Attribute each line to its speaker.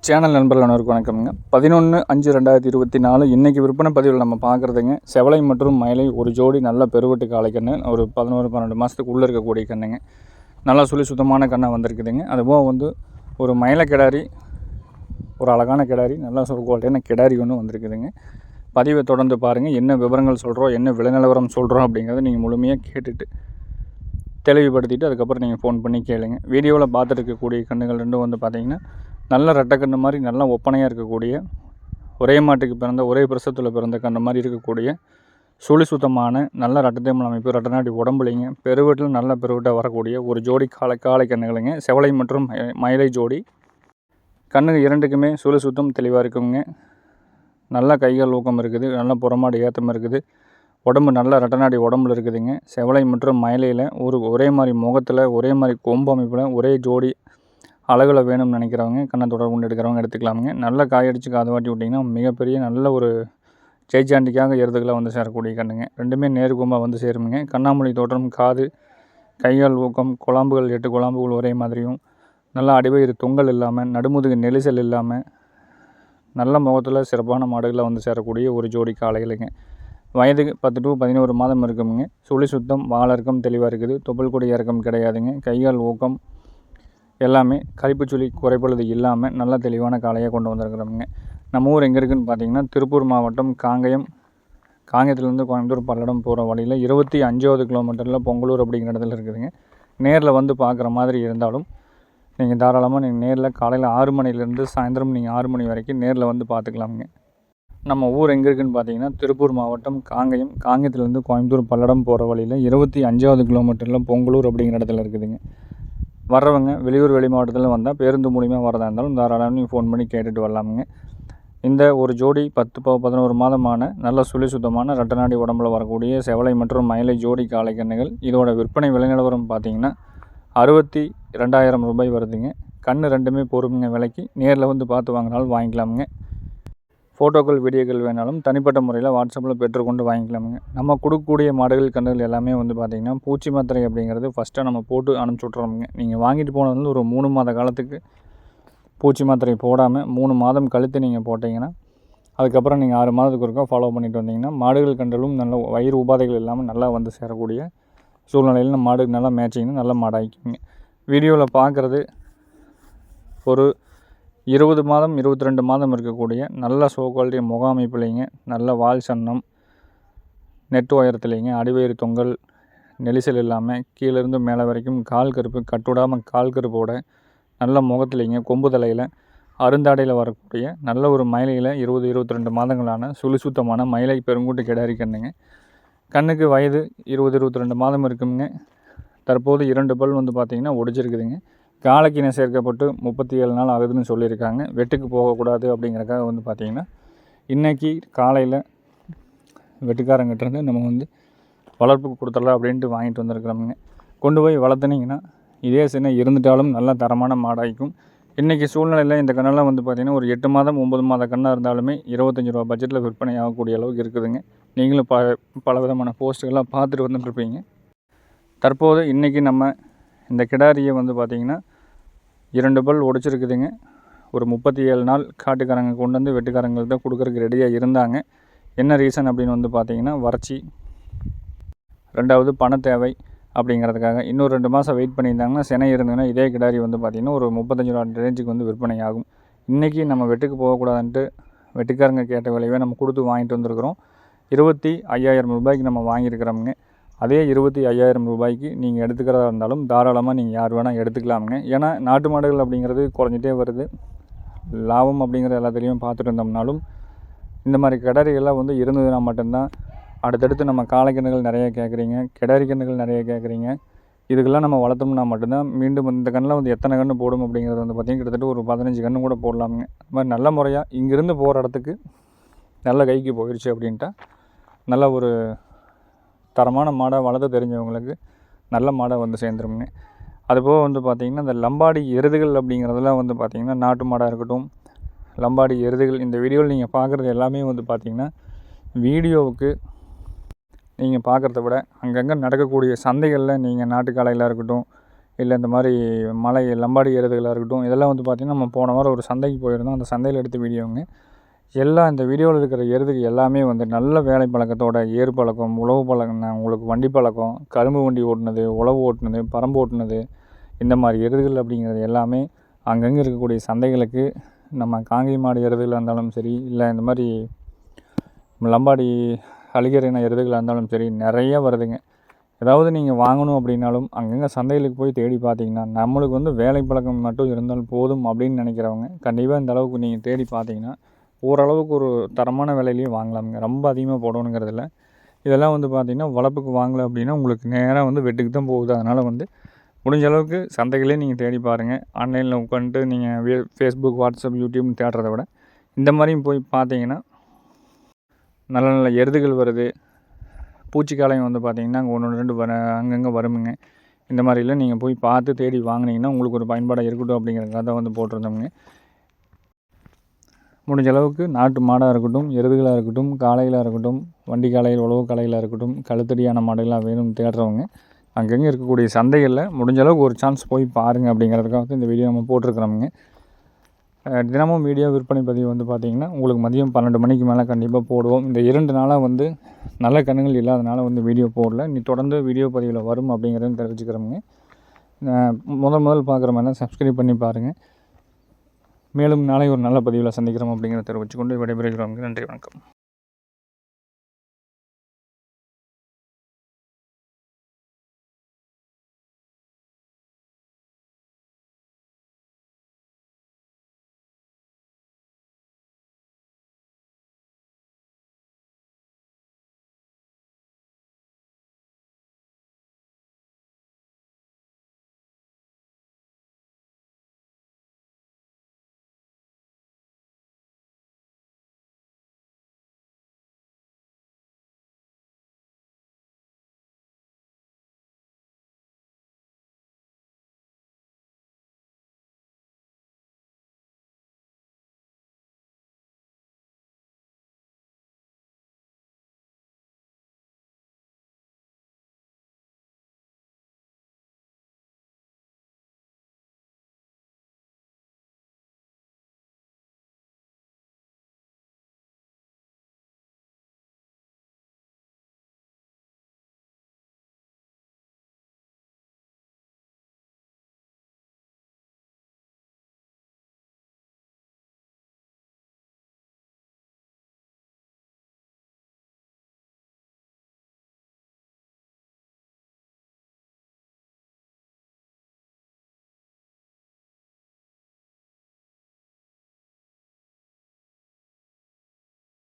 Speaker 1: Channel நண்பர்கள் அனைவருக்கும் வணக்கம்ங்க. 11/5/2024 இன்றைக்கி விற்பனை பதிவில் நம்ம பார்க்குறதுங்க செவலை மற்றும் மயிலை ஒரு ஜோடி நல்ல பெருவெட்டு காளை கன்று. ஒரு 11-12 மாதத்துக்கு உள்ளே இருக்கக்கூடிய கண்ணுங்க. நல்லா சுத்தமான கண்ணாக வந்திருக்குதுங்க. அதுபோக வந்து ஒரு மயிலை கிடாரி, ஒரு அழகான கிடாரி, நல்லா குவாலிட்டியான கிடாரி ஒன்று வந்திருக்குதுங்க. பதிவை தொடர்ந்து பாருங்கள். என்ன விவரங்கள் சொல்கிறோம், என்ன விலை நிலவரம் சொல்கிறோம் அப்படிங்கிறத நீங்கள் முழுமையாக கேட்டுட்டு தெளிவுபடுத்திட்டு அதுக்கப்புறம் நீங்கள் ஃபோன் பண்ணி கேளுங்க. வீடியோவில் பார்த்துட்டு இருக்கக்கூடிய கண்ணுகள் ரெண்டும் வந்து பார்த்திங்கன்னா நல்ல ரெட்டைக்கண்ணு மாதிரி நல்லா ஒப்பனையாக இருக்கக்கூடிய, ஒரே மாட்டுக்கு பிறந்த, ஒரே பிரசவத்தில் பிறந்த கண்ணு மாதிரி இருக்கக்கூடிய சுத்தமான நல்ல ரெட்டத்தேமல் அமைப்பு, ரெட்டநாடி உடம்புலைங்க, பெருவெட்டில் நல்ல பெருவெட்டாக வரக்கூடிய ஒரு ஜோடி காளை கண்ணுகளுங்க. செவலை மற்றும் மயிலை ஜோடி கண்ணுங்க இரண்டுக்குமே சுத்தம் தெளிவாக இருக்குங்க. நல்ல கைகள் ஊக்கம் இருக்குது, நல்ல புறமாடு ஏற்றம் இருக்குது, உடம்பு நல்ல ரெட்டநாடி உடம்புல இருக்குதுங்க. செவலை மற்றும் மயிலையில் ஒரே மாதிரி முகத்தில், ஒரே மாதிரி கொம்பு அமைப்பில், ஒரே ஜோடி அழகில் வேணும்னு நினைக்கிறவங்க கண்ணை தொடர்பு கொண்டு எடுக்கிறவங்க எடுத்துக்கலாமுங்க. நல்ல காயடிச்சு காது வாட்டி விட்டிங்கன்னா மிகப்பெரிய நல்ல ஒரு ஜெய்சாண்டிக்காக எருதுகளை வந்து சேரக்கூடிய கண்ணுங்க. ரெண்டுமே நேர்கொம்பாக வந்து சேருமுங்க. கண்ணாமொழி தோற்றம், காது, கைகால் ஊக்கம், குழாம்புகள் 8 குழாம்புகள் ஒரே மாதிரியும், நல்லா அடிவயிறு தொங்கல் இல்லாமல், நடுமுதுகு நெரிசல் இல்லாமல், நல்ல முகத்தில் சிறப்பான மாடுகளை வந்து சேரக்கூடிய ஒரு ஜோடி காளைகளுங்க. வயதுக்கு 10 to 11 மாதம் இருக்குமுங்க. சுத்தம், வாழறக்கம் தெளிவாக இருக்குது, தொப்புள் கொடி இறக்கம் கிடையாதுங்க. கைகால் ஊக்கம் எல்லாமே கரிப்புச்சுழி குறைப்பொழுது இல்லாமல் நல்ல தெளிவான காளையாக கொண்டு வந்திருக்கிறோமுங்க. நம்ம ஊர் எங்கே இருக்குதுன்னு பார்த்தீங்கன்னா திருப்பூர் மாவட்டம் காங்கயத்துலேருந்து கோயம்புத்தூர் பல்லடம் போகிற வழியில் 25வது கிலோமீட்டரில் பொங்கலூர் அப்படிங்கிற இடத்துல இருக்குதுங்க. நேரில் வந்து பார்க்குற மாதிரி இருந்தாலும் நீங்கள் தாராளமாக நீங்கள் நேரில் காலையில் 6 மணிலேருந்து சாயந்தரம் நீங்கள் 6 மணி வரைக்கும் நேரில் வந்து பார்த்துக்கலாமுங்க. நம்ம ஊர் எங்கே இருக்குதுன்னு பார்த்தீங்கன்னா திருப்பூர் மாவட்டம் காங்கயத்துலேருந்து கோயம்புத்தூர் பல்லடம் போகிற வழியில் 25வது கிலோமீட்டரில் பொங்கலூர் அப்படிங்கிற இடத்துல இருக்குதுங்க. வர்றவங்க வெளியூர் வெளி மாவட்டத்தில் வந்தால் பேருந்து மூலிமா வரதா இருந்தாலும் தாராளமாக நீங்கள் ஃபோன் பண்ணி கேட்டுட்டு வரலாமுங்க. இந்த ஒரு ஜோடி 10-11 மாதமான நல்ல சுத்தமான ரெட்டநாடி உடம்பில் வரக்கூடிய செவலை மற்றும் மயிலை ஜோடி காளை கன்றுகள். இதோட விற்பனை விலை நிலவரம் பார்த்தீங்கன்னா 62,000 ரூபாய் வருதுங்க. கன்று ரெண்டுமே பொறுமைங்க விலைக்கு. நேரில் வந்து பார்த்து வாங்கினாலும் வாங்கிக்கலாமுங்க. ஃபோட்டோக்கள் வீடியோக்கள் வேணாலும் தனிப்பட்ட முறையில் வாட்ஸ்அப்பில் பெற்றுக்கொண்டு வாங்கிக்கலாமுங்க. நம்ம கொடுக்கக்கூடிய மாடுகள் கன்றுகள் எல்லாமே வந்து பார்த்திங்கன்னா பூச்சி மாத்திரை அப்படிங்கிறது ஃபஸ்ட்டாக நம்ம போட்டு அனுப்பிச்சி விட்றோமுங்க. நீங்கள் வாங்கிட்டு போனது ஒரு 3 மாத காலத்துக்கு பூச்சி மாத்திரை போடாமல் 3 மாதம் கழித்து நீங்கள் போட்டிங்கன்னா அதுக்கப்புறம் நீங்கள் 6 மாதத்துக்கு ஒருக்கா ஃபாலோ பண்ணிட்டு வந்தீங்கன்னா மாடுகள் கன்றுகளும் நல்ல வயிறு உபாதைகள் இல்லாமல் நல்லா வந்து சேரக்கூடிய சூழ்நிலையில் நம்ம மாடு நல்லா மேட்சிங்கன்னா நல்ல மாடாகிக்குங்க. வீடியோவில் பார்க்குறது ஒரு 20 மாதம் 22 மாதம் இருக்கக்கூடிய நல்ல குவாலிட்டி முக அமைப்புலைங்க, நல்ல வால் சன்னம், நெட் உயரத்துலைங்க, அடிவயிறு தொங்கல் நெரிசல் இல்லாமல் கீழேருந்து மேலே வரைக்கும் கால் கருப்பு கட்டுவிடாமல் கால் கருப்போட நல்ல முகத்துலைங்க, கொம்பு தலையில் அருந்தாடையில் வரக்கூடிய நல்ல ஒரு மயிலையில் 20-22 மாதங்களான சுத்தமான மயிலை பெருங்கூட்டு கிடாரி கண்ணுங்க. கண்ணுக்கு வயது 20-22 மாதம் இருக்குங்க. தற்போது 2 பல் வந்து பார்த்திங்கன்னா ஒடிச்சிருக்குதுங்க. காலைக்கினை சேர்க்கப்பட்டு 37 நாள் ஆகுதுன்னு சொல்லியிருக்காங்க. வெட்டுக்கு போகக்கூடாது அப்படிங்கிறக்காக வந்து பார்த்திங்கன்னா இன்றைக்கி காலையில் வெட்டுக்காரங்கிட்டேருந்து நம்ம வந்து வளர்ப்புக்கு கொடுத்துடலாம் அப்படின்ட்டு வாங்கிட்டு வந்திருக்கிறோமுங்க. கொண்டு போய் வளர்த்துனிங்கன்னா இதே சின்ன இருந்துட்டாலும் நல்ல தரமான மாடாகிக்கும். இன்றைக்கி சூழ்நிலையில் இந்த கண்ணெல்லாம் வந்து பார்த்திங்கன்னா ஒரு 8 மாதம் 9 மாத கண்ணாக இருந்தாலுமே 25 ரூபா பட்ஜெட்டில் விற்பனை ஆகக்கூடிய அளவுக்கு இருக்குதுங்க. நீங்களும் பல விதமான போஸ்ட்டுகள்லாம் பார்த்துட்டு வந்துட்டுருப்பீங்க. தற்போது இன்றைக்கி நம்ம இந்த கிடாரியை வந்து பார்த்திங்கன்னா 2 பல் ஒடிச்சிருக்குதுங்க. ஒரு 37 நாள் காட்டுக்காரங்க கொண்டு வந்து வெட்டுக்காரங்களுக்கு தான் கொடுக்குறதுக்கு ரெடியாக இருந்தாங்க. என்ன ரீசன் அப்படின்னு வந்து பார்த்திங்கன்னா வறட்சி, 2வது பண தேவை அப்படிங்கிறதுக்காக இன்னும் 2 மாதம் வெயிட் பண்ணியிருந்தாங்கன்னா சினை இருந்ததுன்னா இதே கிடாரி வந்து பார்த்திங்கன்னா ஒரு 35 ரூபா ரேஞ்சுக்கு வந்து விற்பனை ஆகும். இன்றைக்கி நம்ம வெட்டுக்கு போகக்கூடாதுன்ட்டு வெட்டுக்காரங்க கேட்ட விலையை நம்ம கொடுத்து வாங்கிட்டு வந்திருக்கிறோம். 25,000 ரூபாய்க்கு நம்ம வாங்கியிருக்கிறோமுங்க. அதே 25,000 ரூபாய்க்கு நீங்கள் எடுத்துக்கிறதா இருந்தாலும் தாராளமாக நீங்கள் யார் வேணால் எடுத்துக்கலாமுங்க. ஏன்னா நாட்டு மாடுகள் அப்படிங்கிறது குறைஞ்சிட்டே வருது. லாபம் அப்படிங்கிற எல்லாத்துலேயும் பார்த்துட்டு இருந்தோம்னாலும் இந்த மாதிரி கிடாரிகள்லாம் வந்து இருந்ததுன்னா மட்டும்தான் அடுத்தடுத்து நம்ம காளைக்கன்றுகள் நிறைய கேட்குறீங்க, கிடாரி கன்றுகள் நிறைய கேட்குறீங்க. இதுக்கெல்லாம் நம்ம வளர்த்தோம்னா மட்டும்தான் மீண்டும் இந்த கன்றில் வந்து எத்தனை கன்று போடும் அப்படிங்கிறது வந்து பார்த்திங்கன்னா கிட்டத்தட்ட ஒரு 15 கன்று கூட போடலாமுங்க. அது மாதிரி நல்ல முறையாக இங்கேருந்து போகிற இடத்துக்கு நல்ல கைக்கு போயிடுச்சு அப்படின்ட்டா நல்ல ஒரு தரமான மாடாக வளர்த்த தெரிஞ்சவங்களுக்கு நல்ல மாடாக வந்து சேர்ந்துருமுங்க. அதுபோக வந்து பார்த்திங்கன்னா இந்த லம்பாடி எருதுகள் அப்படிங்கிறதுலாம் வந்து பார்த்திங்கன்னா நாட்டு மாடாக இருக்கட்டும், லம்பாடி எருதுகள் இந்த வீடியோவில் நீங்கள் பார்க்குறது எல்லாமே வந்து பார்த்திங்கன்னா வீடியோவுக்கு நீங்கள் பார்க்குறத விட அங்கங்கே நடக்கக்கூடிய சந்தைகளில் நீங்கள் நாட்டு காளைகளாக இருக்கட்டும், இல்லை இந்த மாதிரி மலை லம்பாடி எருதுகளாக இருக்கட்டும், இதெல்லாம் வந்து பார்த்திங்கன்னா நம்ம போன வாரம் ஒரு சந்தைக்கு போயிருந்தோம். அந்த சந்தையில் எடுத்த வீடியோங்க. எல்லாம் இந்த வீடியோவில் இருக்கிற எருதுக்கு எல்லாமே வந்து நல்ல வேலை பழக்கத்தோட ஏறு பழக்கம், உழவு பழக்கம், உங்களுக்கு வண்டி பழக்கம், கரும்பு வண்டி ஓட்டுனது, உழவு ஓட்டுனது, பரம்பு ஓட்டுனது, இந்த மாதிரி எருதுகள் அப்படிங்கிறது எல்லாமே அங்கங்கே இருக்கக்கூடிய சந்தைகளுக்கு நம்ம காங்கேய மாடு எருதுகளாக இருந்தாலும் சரி, இல்லை இந்த மாதிரி லம்பாடி அலிகர் இன எருதுகளாக இருந்தாலும் சரி நிறைய வருதுங்க. ஏதாவது நீங்கள் வாங்கணும் அப்படின்னாலும் அங்கங்கே சந்தைகளுக்கு போய் தேடி பார்த்தீங்கன்னா, நம்மளுக்கு வந்து வேலை பழக்கம் மட்டும் இருந்தால் போதும் அப்படின்னு நினைக்கிறவங்க கண்டிப்பாக இந்த அளவுக்கு நீங்கள் தேடி பார்த்தீங்கன்னா ஓரளவுக்கு ஒரு தரமான விலையிலேயே வாங்கலாமுங்க. ரொம்ப அதிகமாக போடணுங்கிறதில்ல. இதெல்லாம் வந்து பார்த்திங்கன்னா வளர்ப்புக்கு வாங்கலை அப்படின்னா உங்களுக்கு நேராக வந்து வெட்டுக்கு தான் போகுது. அதனால் வந்து முடிஞ்ச அளவுக்கு சந்தைகளே நீங்கள் தேடி பாருங்கள். ஆன்லைனில் உட்காந்துட்டு நீங்கள் ஃபேஸ்புக், வாட்ஸ்அப், யூடியூப்னு தேடுறத விட இந்த மாதிரியும் போய் பார்த்தீங்கன்னா நல்ல நல்ல எருதுகள் வருது. பூச்சிக்காலையும் வந்து பார்த்திங்கன்னா அங்கே 1, 2 அங்கங்கே வருமுங்க. இந்த மாதிரிலாம் நீங்கள் போய் பார்த்து தேடி வாங்கினீங்கன்னா உங்களுக்கு ஒரு பயன்பாடாக இருக்கட்டும் அப்படிங்கிறதுக்காக தான் வந்து போட்டிருந்தோமுங்க. முடிஞ்ச அளவுக்கு நாட்டு மாடாக இருக்கட்டும், எருதுகளாக இருக்கட்டும், காளைகளாக இருக்கட்டும், வண்டி காளைகள், உழவு காளைகளாக இருக்கட்டும், கழுத்தடியான மாடுகளாக வேணும்னு தேடுறவங்க அங்கங்கே இருக்கக்கூடிய சந்தைகளில் முடிஞ்ச அளவுக்கு ஒரு சான்ஸ் போய் பாருங்கள் அப்படிங்கிறதுக்காக இந்த வீடியோ நம்ம போட்டிருக்கிறோமுங்க. தினமும் வீடியோ விற்பனை பதிவு வந்து பார்த்திங்கன்னா உங்களுக்கு மதியம் 12 மணிக்கு மேலே கண்டிப்பாக போடுவோம். இந்த 2 நாளாக வந்து நல்ல கண்ணுகள் இல்லாதனால வந்து வீடியோ போடல. நீ தொடர்ந்து வீடியோ பதிவில் வரும் அப்படிங்கிறதையும் தெரிவிச்சுக்கிறோமுங்க. முதல் பார்க்குற மாதிரி தான் சப்ஸ்கிரைப் பண்ணி பாருங்கள். மேலும் நாளை ஒரு நல்ல பதிவில் சந்திக்கிறோம் அப்படிங்கிறத தெரிவித்துக்கொண்டு விடைபெறுகிறோம். நன்றி, வணக்கம்.